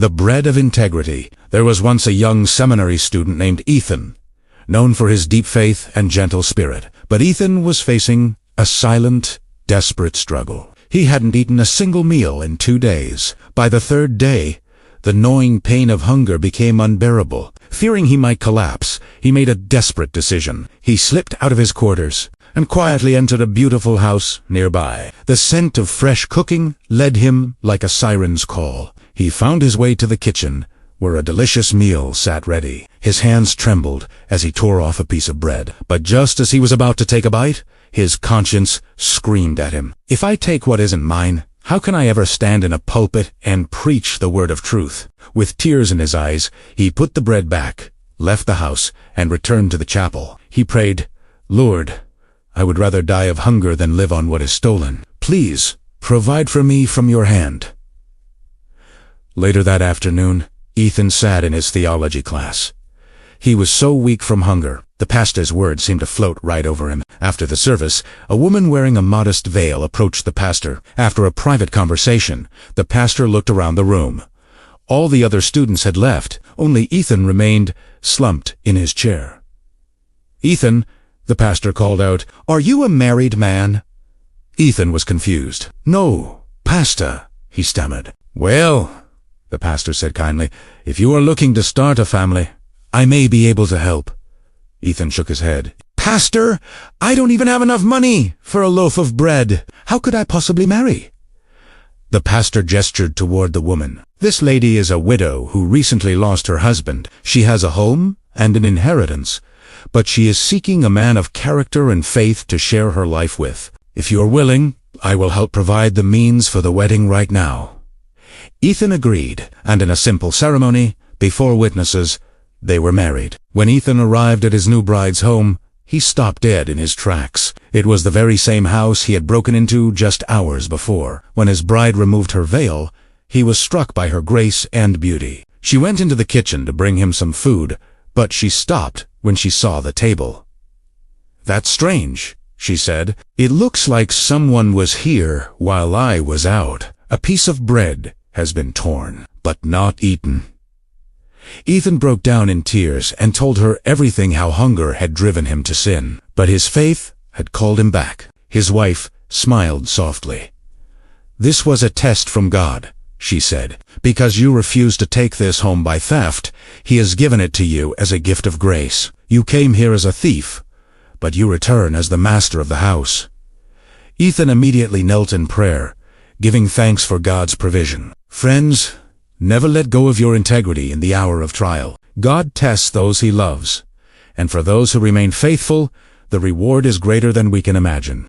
The bread of integrity. There was once a young seminary student named Ethan, known for his deep faith and gentle spirit. But Ethan was facing a silent, desperate struggle. He hadn't eaten a single meal in 2 days. By the third day, the gnawing pain of hunger became unbearable. Fearing he might collapse, he made a desperate decision. He slipped out of his quarters and quietly entered a beautiful house nearby. The scent of fresh cooking led him like a siren's call. He found his way to the kitchen, where a delicious meal sat ready. His hands trembled as he tore off a piece of bread. But just as he was about to take a bite, his conscience screamed at him. "If I take what isn't mine, how can I ever stand in a pulpit and preach the word of truth?" With tears in his eyes, he put the bread back, left the house, and returned to the chapel. He prayed, "Lord, I would rather die of hunger than live on what is stolen. Please, provide for me from your hand." Later that afternoon, Ethan sat in his theology class. He was so weak from hunger, the pastor's words seemed to float right over him. After the service, a woman wearing a modest veil approached the pastor. After a private conversation, the pastor looked around the room. All the other students had left. Only Ethan remained slumped in his chair. "Ethan," the pastor called out, "are you a married man?" Ethan was confused. "No, pastor," he stammered. "Well," the pastor said kindly, "if you are looking to start a family, I may be able to help." Ethan shook his head. "Pastor, I don't even have enough money for a loaf of bread. How could I possibly marry?" The pastor gestured toward the woman. "This lady is a widow who recently lost her husband. She has a home and an inheritance, but she is seeking a man of character and faith to share her life with. If you are willing, I will help provide the means for the wedding right now." Ethan agreed, and in a simple ceremony, before witnesses, they were married. When Ethan arrived at his new bride's home, he stopped dead in his tracks. It was the very same house he had broken into just hours before. When his bride removed her veil, he was struck by her grace and beauty. She went into the kitchen to bring him some food, but she stopped when she saw the table. "That's strange," she said. "It looks like someone was here while I was out. A piece of bread has been torn, but not eaten." Ethan broke down in tears and told her everything, how hunger had driven him to sin. But his faith had called him back. His wife smiled softly. "This was a test from God," she said. "Because you refused to take this home by theft, He has given it to you as a gift of grace. You came here as a thief, but you return as the master of the house." Ethan immediately knelt in prayer, giving thanks for God's provision. Friends, never let go of your integrity in the hour of trial. God tests those He loves, and for those who remain faithful, the reward is greater than we can imagine.